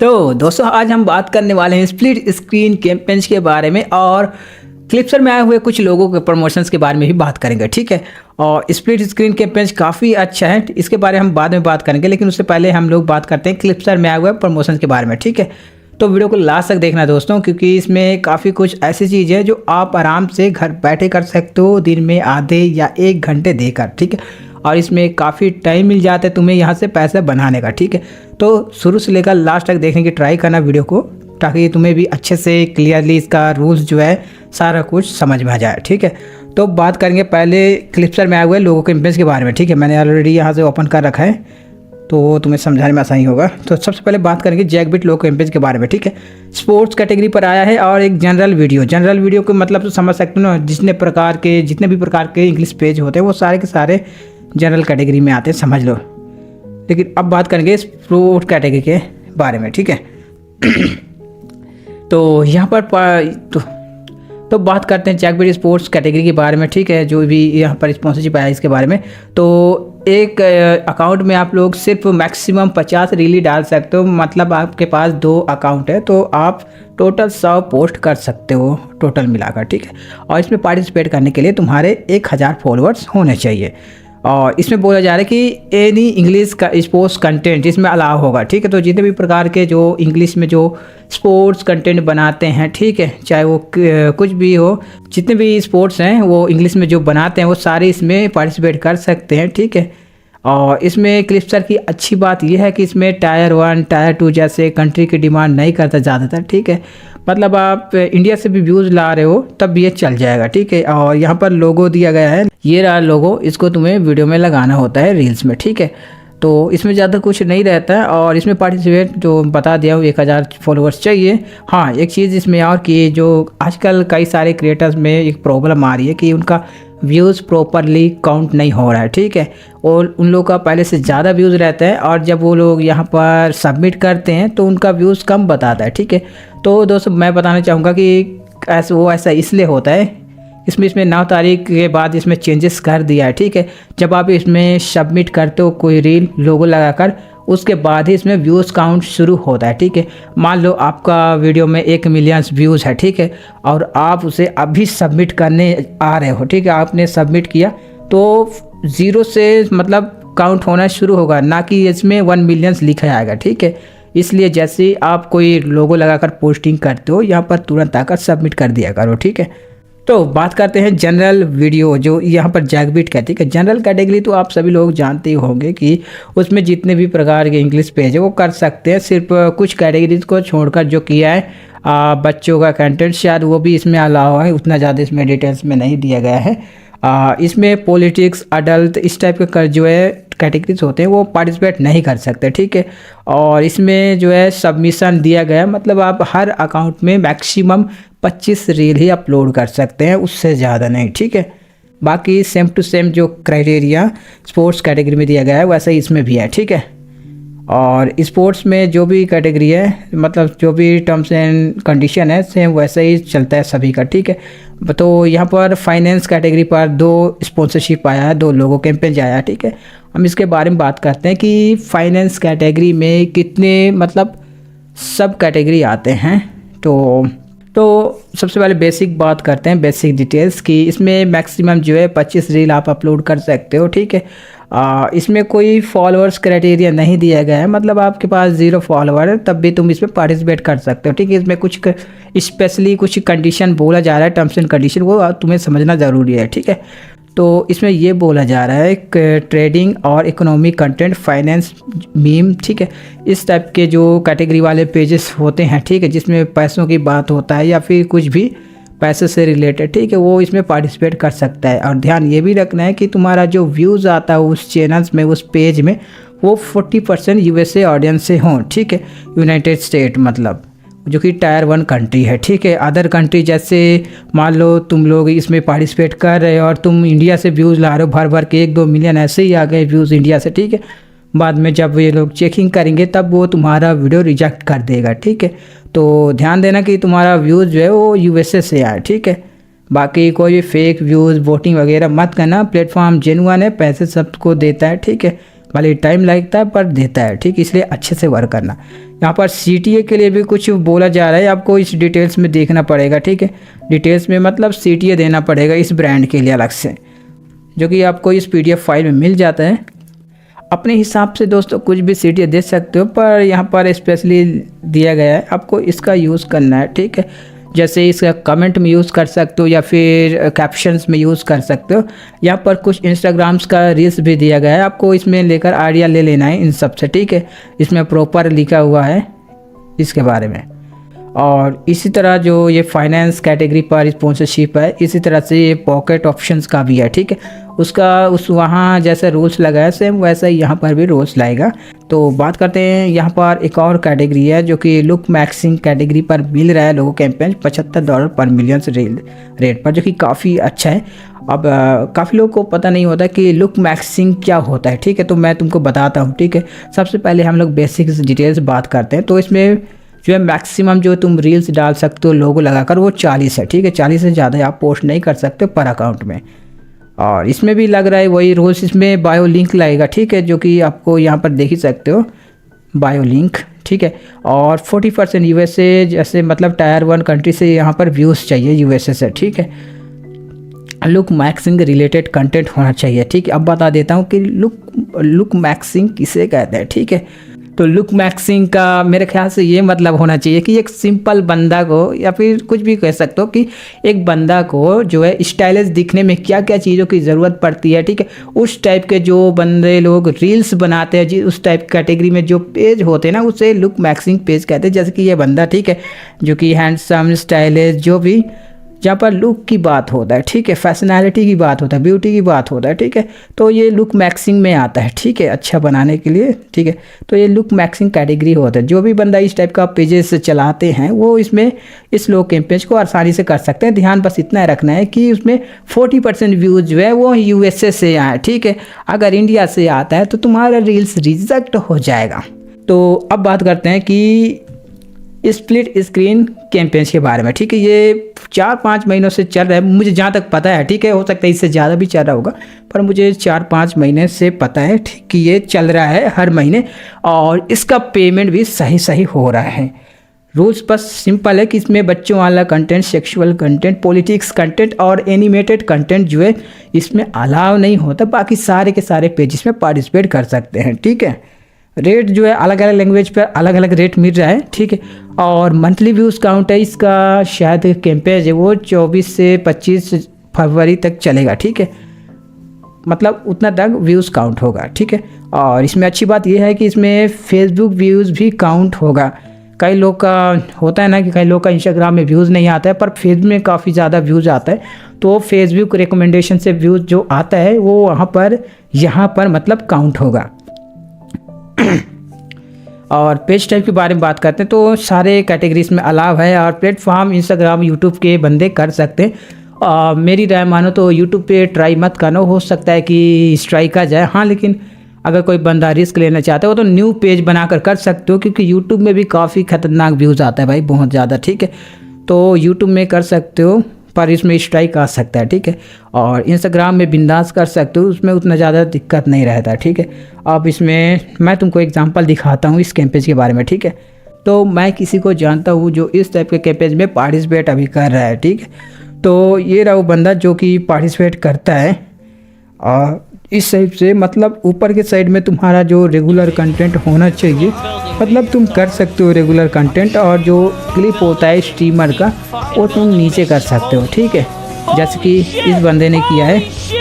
तो दोस्तों आज हम बात करने वाले हैं स्प्लिट स्क्रीन कैंपेन्स के बारे में और क्लिप्सर में आए हुए कुछ लोगों के प्रमोशंस के बारे में भी बात करेंगे। ठीक है, और स्प्लिट स्क्रीन कैंपेन्स काफ़ी अच्छा है, इसके बारे में हम बाद में बात करेंगे, लेकिन उससे पहले हम लोग बात करते हैं क्लिप्सर में आए हुए प्रमोशंस के बारे में। ठीक है, तो वीडियो को लास्ट तक देखना दोस्तों, क्योंकि इसमें काफ़ी कुछ ऐसी चीज़ है जो आप आराम से घर बैठे कर सकते हो, दिन में आधे या 1 घंटे देकर। ठीक है, और इसमें काफ़ी टाइम मिल जाता है तुम्हें यहाँ से पैसा बनाने का। ठीक है, तो शुरू से लेकर लास्ट तक देखने की ट्राई करना वीडियो को, ताकि तुम्हें भी अच्छे से क्लियरली इसका रूल्स जो है सारा कुछ समझ में आ जाए। ठीक है, तो बात करेंगे पहले क्लिप्सर में आए हुए लोगो कैंपेन्स के बारे में। ठीक है, मैंने ऑलरेडी यहाँ से ओपन कर रखा है तो तुम्हें समझाने में आसानी होगा। तो सबसे पहले बात करेंगे जैकबिट लोगो कैंपेन्स के बारे में। ठीक है, स्पोर्ट्स कैटेगरी पर आया है और एक जनरल वीडियो के मतलब तो समझ सकते हो ना, जितने भी प्रकार के इंग्लिश पेज होते हैं वो सारे के सारे जनरल कैटेगरी में आते हैं, समझ लो। लेकिन अब बात करेंगे स्पोर्ट्स कैटेगरी के बारे में। ठीक है, तो यहाँ पर तो बात करते हैं जैकबिट स्पोर्ट्स कैटेगरी के बारे में। ठीक है, जो भी यहाँ पर स्पॉन्सरशिप आया इसके बारे में, तो एक अकाउंट में आप लोग सिर्फ मैक्सिमम 50 रीली डाल सकते हो। मतलब आपके पास 2 अकाउंट है तो आप टोटल 100 पोस्ट कर सकते हो टोटल मिलाकर। ठीक है, और इसमें पार्टिसिपेट करने के लिए तुम्हारे 1000 फॉलोअर्स होने चाहिए। और इसमें बोला जा रहा है कि एनी इंग्लिश का स्पोर्ट्स कंटेंट इसमें अलाउ होगा। ठीक है, तो जितने भी प्रकार के जो इंग्लिश में जो स्पोर्ट्स कंटेंट बनाते हैं, ठीक है, चाहे वो कुछ भी हो, जितने भी स्पोर्ट्स हैं वो इंग्लिश में जो बनाते हैं वो सारे इसमें पार्टिसिपेट कर सकते हैं। ठीक है, और इसमें क्लिप्सर की अच्छी बात यह है कि इसमें टायर 1 टायर 2 जैसे कंट्री की डिमांड नहीं करता ज़्यादातर। ठीक है, मतलब आप इंडिया से भी व्यूज़ ला रहे हो तब भी ये चल जाएगा। ठीक है, और यहाँ पर लोगो दिया गया है, ये रहा लोगो, इसको तुम्हें वीडियो में लगाना होता है रील्स में। ठीक है, तो इसमें ज़्यादा कुछ नहीं रहता है और इसमें पार्टिसिपेट जो बता दिया हूँ 1000 फॉलोअर्स चाहिए। हाँ, एक चीज़ इसमें और कि जो आजकल कई सारे क्रिएटर्स में एक प्रॉब्लम आ रही है कि उनका व्यूज़ प्रॉपरली काउंट नहीं हो रहा है। ठीक है, और उन लोगों का पहले से ज़्यादा व्यूज़ रहता है और जब वो लोग यहाँ पर सबमिट करते हैं तो उनका व्यूज़ कम बताता है। ठीक है, तो दोस्तों मैं बताना चाहूँगा कि ऐसा इसलिए होता है, इसमें 9 तारीख के बाद इसमें चेंजेस कर दिया है। ठीक है, जब आप इसमें सबमिट करते हो कोई रील लोगो लगाकर, उसके बाद ही इसमें व्यूज़ काउंट शुरू होता है। ठीक है, मान लो आपका वीडियो में 1 मिलियन व्यूज़ है, ठीक है, और आप उसे अभी सबमिट करने आ रहे हो। ठीक है, आपने सबमिट किया तो 0 से मतलब काउंट होना शुरू होगा, ना कि इसमें 1 मिलियन लिखा आएगा। ठीक है, इसलिए जैसे आप कोई लोगो लगाकर पोस्टिंग करते हो यहाँ पर तुरंत आकर सबमिट कर दिया करो। ठीक है, तो बात करते हैं जनरल वीडियो, जो यहाँ पर जैकबिट का। ठीक है, जनरल कैटेगरी तो आप सभी लोग जानते ही होंगे कि उसमें जितने भी प्रकार के इंग्लिश पेज है वो कर सकते हैं, सिर्फ कुछ कैटेगरीज को छोड़कर जो किया है बच्चों का कंटेंट शायद वो भी इसमें अलाउ है, उतना ज़्यादा इसमें डिटेल्स में नहीं दिया गया है। इसमें पॉलिटिक्स, अडल्ट, इस टाइप के जो है कैटेगरीज होते हैं वो पार्टिसिपेट नहीं कर सकते। ठीक है, और इसमें जो है सबमिशन दिया गया, मतलब आप हर अकाउंट में मैक्सिमम 25 रील ही अपलोड कर सकते हैं, उससे ज़्यादा नहीं। ठीक है, बाकी सेम टू सेम जो क्राइटेरिया स्पोर्ट्स कैटेगरी में दिया गया है वैसा ही इसमें भी है। ठीक है, और स्पोर्ट्स में जो भी कैटेगरी है, मतलब जो भी टर्म्स एंड कंडीशन है सेम वैसा ही चलता है सभी का। ठीक है, तो यहाँ पर फाइनेंस कैटेगरी पर 2 स्पॉन्सरशिप आया है, 2 लोगो कैंपेन आया है। ठीक है, हम इसके बारे में बात करते हैं कि फाइनेंस कैटेगरी में कितने मतलब सब कैटेगरी आते हैं। तो सबसे पहले बेसिक बात करते हैं, बेसिक डिटेल्स की। इसमें मैक्सिमम जो है 25 रील आप अपलोड कर सकते हो। ठीक है, इसमें कोई फॉलोअर्स क्राइटेरिया नहीं दिया गया है, मतलब आपके पास 0 फॉलोअर है तब भी तुम इसमें पार्टिसिपेट कर सकते हो। ठीक है, इसमें कुछ स्पेशली कुछ कंडीशन बोला जा रहा है, टर्म्स एंड कंडीशन, वो तुम्हें समझना ज़रूरी है। ठीक है, तो इसमें ये बोला जा रहा है कि ट्रेडिंग और इकोनॉमिक कंटेंट, फाइनेंस, मीम, ठीक है, इस टाइप के जो कैटेगरी वाले पेजेस होते हैं, ठीक है, जिसमें पैसों की बात होता है या फिर कुछ भी पैसे से रिलेटेड, ठीक है, वो इसमें पार्टिसिपेट कर सकता है। और ध्यान ये भी रखना है कि तुम्हारा जो व्यूज़ आता है उस चैनल्स में, उस पेज में, वो 40% USA ऑडियंस से हों। ठीक है, यूनाइटेड स्टेट मतलब जो कि टायर 1 कंट्री है। ठीक है, अदर कंट्री जैसे मान लो तुम लोग इसमें पार्टिसिपेट कर रहे हो और तुम इंडिया से व्यूज़ ला रहे हो भर के 1-2 मिलियन ऐसे ही आ गए व्यूज़ इंडिया से। ठीक है, बाद में जब ये लोग चेकिंग करेंगे तब वो तुम्हारा वीडियो रिजेक्ट कर देगा। ठीक है, तो ध्यान देना कि तुम्हारा व्यूज़ जो है वो USA से आए। ठीक है, बाकी कोई भी फेक व्यूज़, वोटिंग वगैरह मत करना, प्लेटफॉर्म जेन्युइन है, पैसे सबको देता है। ठीक है, भले टाइम लगता है पर देता है, ठीक, इसलिए अच्छे से वर्क करना। यहाँ पर CTA के लिए भी कुछ बोला जा रहा है, आपको इस डिटेल्स में देखना पड़ेगा, ठीक है। डिटेल्स में मतलब CTA देना पड़ेगा इस ब्रांड के लिए अलग से, जो कि आपको इस PDF फाइल में मिल जाता है। अपने हिसाब से दोस्तों कुछ भी CTA दे सकते हो, पर यहाँ पर स्पेशली दिया गया है आपको इसका यूज़ करना है, ठीक है। जैसे इसका कमेंट में यूज़ कर सकते हो या फिर कैप्शंस में यूज़ कर सकते हो। यहाँ पर कुछ इंस्टाग्राम्स का रील्स भी दिया गया है, आपको इसमें लेकर आइडिया ले लेना है इन सब से, ठीक है। इसमें प्रॉपर लिखा हुआ है इसके बारे में। और इसी तरह जो ये फाइनेंस कैटेगरी पर स्पॉन्सरशिप है, इसी तरह से ये पॉकेट ऑप्शंस का भी है, ठीक है। उसका वहाँ जैसे रूल्स लगाया सेम वैसा ही यहाँ पर भी रूल्स लाएगा। तो बात करते हैं यहाँ पर एक और कैटेगरी है जो कि लुक मैक्सिंग कैटेगरी पर मिल रहा है लोगों कैंपेन $75 पर मिलियन रेट पर, जो कि काफ़ी अच्छा है। अब काफ़ी लोगों को पता नहीं होता कि लुक मैक्सिंग क्या होता है, ठीक है। तो मैं तुमको बताता हूँ, ठीक है। सबसे पहले हम लोग बेसिक्स डिटेल्स बात करते हैं। तो इसमें जो है मैक्सिमम जो तुम रील्स डाल सकते हो लोगो लगाकर वो 40 है, ठीक है। 40 से ज़्यादा आप पोस्ट नहीं कर सकते पर अकाउंट में। और इसमें भी लग रहा है वही रूल्स, इसमें बायो लिंक लगेगा, ठीक है, जो कि आपको यहाँ पर देख ही सकते हो बायो लिंक, ठीक है। और 40% USA जैसे मतलब टायर 1 कंट्री से यहाँ पर व्यूज़ चाहिए USA से, ठीक है। लुक मैक्सिंग रिलेटेड कंटेंट होना चाहिए, ठीक है। अब बता देता हूँ कि लुक मैक्सिंग किसे कहते हैं, ठीक है। तो लुक मैक्सिंग का मेरे ख्याल से ये मतलब होना चाहिए कि एक सिंपल बंदा को, या फिर कुछ भी कह सकते हो कि एक बंदा को जो है स्टाइलिश दिखने में क्या क्या चीज़ों की ज़रूरत पड़ती है, ठीक है। उस टाइप के जो बंदे लोग रील्स बनाते हैं, उस टाइप कैटेगरी में जो पेज होते हैं ना, उसे लुक मैक्सिंग पेज कहते हैं। जैसे कि ये बंदा, ठीक है, जो कि हैंडसम स्टाइलिश, जो भी जहाँ पर लुक की बात होता है, ठीक है, फैशनैलिटी की बात होता है, ब्यूटी की बात होता है, ठीक है। तो ये लुक मैक्सिंग में आता है, ठीक है, अच्छा बनाने के लिए, ठीक है। तो ये लुक मैक्सिंग कैटेगरी होता है। जो भी बंदा इस टाइप का पेजेस चलाते हैं वो इसमें इस लोग के पेज को आसानी से कर सकते हैं। ध्यान बस इतना रखना है कि उसमें 40% व्यूज़ जो है वो USA से आए, ठीक है। अगर इंडिया से आता है तो तुम्हारा रील्स रिजेक्ट हो जाएगा। तो अब बात करते हैं कि स्प्लिट स्क्रीन कैंपेन्स के बारे में, ठीक है। ये 4-5 महीनों से चल रहा है, मुझे जहाँ तक पता है, ठीक है। हो सकता है इससे ज़्यादा भी चल रहा होगा, पर मुझे 4-5 महीने से पता है, ठीक, कि ये चल रहा है हर महीने, और इसका पेमेंट भी सही हो रहा है। रूल्स बस सिंपल है कि इसमें बच्चों वाला content, sexual content, politics content और एनिमेटेड कंटेंट जो है इसमें अलाउ नहीं होता। बाकी सारे के सारे पेज इसमें पार्टिसिपेट कर सकते हैं, ठीक है। रेट जो है अलग अलग लैंग्वेज पर अलग अलग रेट मिल रहा है, ठीक है। और मंथली व्यूज़ काउंट है इसका, शायद कैंपेन है वो 24 से 25 फरवरी तक चलेगा, ठीक है। मतलब उतना तक व्यूज़ काउंट होगा, ठीक है। और इसमें अच्छी बात यह है कि इसमें फेसबुक व्यूज़ भी काउंट होगा। कई लोग का होता है ना कि कई लोग का इंस्टाग्राम में व्यूज़ नहीं आता है, पर फेसबुक में काफ़ी ज़्यादा व्यूज़ आता है। तो फेसबुक रिकमेंडेशन से व्यूज़ जो आता है वो यहाँ पर मतलब काउंट होगा। और पेज टाइप के बारे में बात करते हैं तो सारे कैटेगरीज में अलाव है, और प्लेटफॉर्म इंस्टाग्राम यूट्यूब के बंदे कर सकते हैं। मेरी राय मानो तो यूट्यूब पे ट्राई मत करना, हो सकता है कि स्ट्राइक आ जाए। हाँ, लेकिन अगर कोई बंदा रिस्क लेना चाहता है वो तो न्यू पेज बनाकर कर सकते हो, क्योंकि यूट्यूब में भी काफ़ी खतरनाक व्यूज़ आता है भाई, बहुत ज़्यादा, ठीक है। तो यूट्यूब में कर सकते हो, पर इसमें स्ट्राइक आ सकता है, ठीक है। और इंस्टाग्राम में बिंदास कर सकते हो, उसमें उतना ज़्यादा दिक्कत नहीं रहता, ठीक है। अब इसमें मैं तुमको एग्जांपल दिखाता हूँ इस कैंपेज के बारे में, ठीक है। तो मैं किसी को जानता हूँ जो इस टाइप के कैंपेज में पार्टिसिपेट अभी कर रहा है, ठीक है। तो ये रहा वो बंदा जो कि पार्टिसिपेट करता है। और इस टाइप से मतलब ऊपर के साइड में तुम्हारा जो रेगुलर कंटेंट होना चाहिए, मतलब तुम कर सकते हो रेगुलर कंटेंट, और जो क्लिप होता है स्ट्रीमर का वो तुम नीचे कर सकते हो, ठीक है। जैसे कि इस बंदे ने किया है।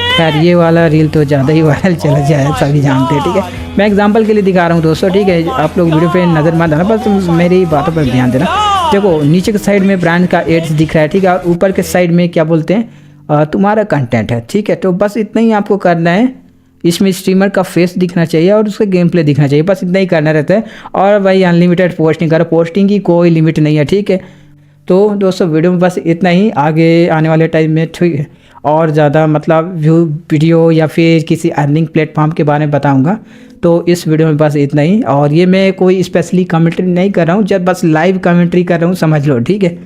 खैर ये वाला रील तो ज़्यादा ही वायरल चला जाए, सभी जानते हैं, ठीक है। मैं एग्जांपल के लिए दिखा रहा हूँ दोस्तों, ठीक है। आप लोग वीडियो पे नज़र मत देना, बस मेरी बातों पर ध्यान देना। देखो नीचे के साइड में ब्रांड का एड्स दिख रहा है, ठीक है। और ऊपर के साइड में क्या बोलते हैं, तुम्हारा कंटेंट है, ठीक है। तो बस इतना ही आपको करना है। इसमें स्ट्रीमर का फेस दिखना चाहिए और उसका गेम प्ले दिखना चाहिए, बस इतना ही करना रहता है। और भाई अनलिमिटेड पोस्टिंग करो, पोस्टिंग की कोई लिमिट नहीं है, ठीक है। तो दोस्तों वीडियो में बस इतना ही। आगे आने वाले टाइम में ठीक है और ज़्यादा मतलब वीडियो या फिर किसी अर्निंग प्लेटफॉर्म के बारे में बताऊंगा। तो इस वीडियो में बस इतना ही। और ये मैं कोई स्पेशली कमेंट्री नहीं कर रहा हूँ, जब बस लाइव कमेंट्री कर रहा हूँ, समझ लो, ठीक है।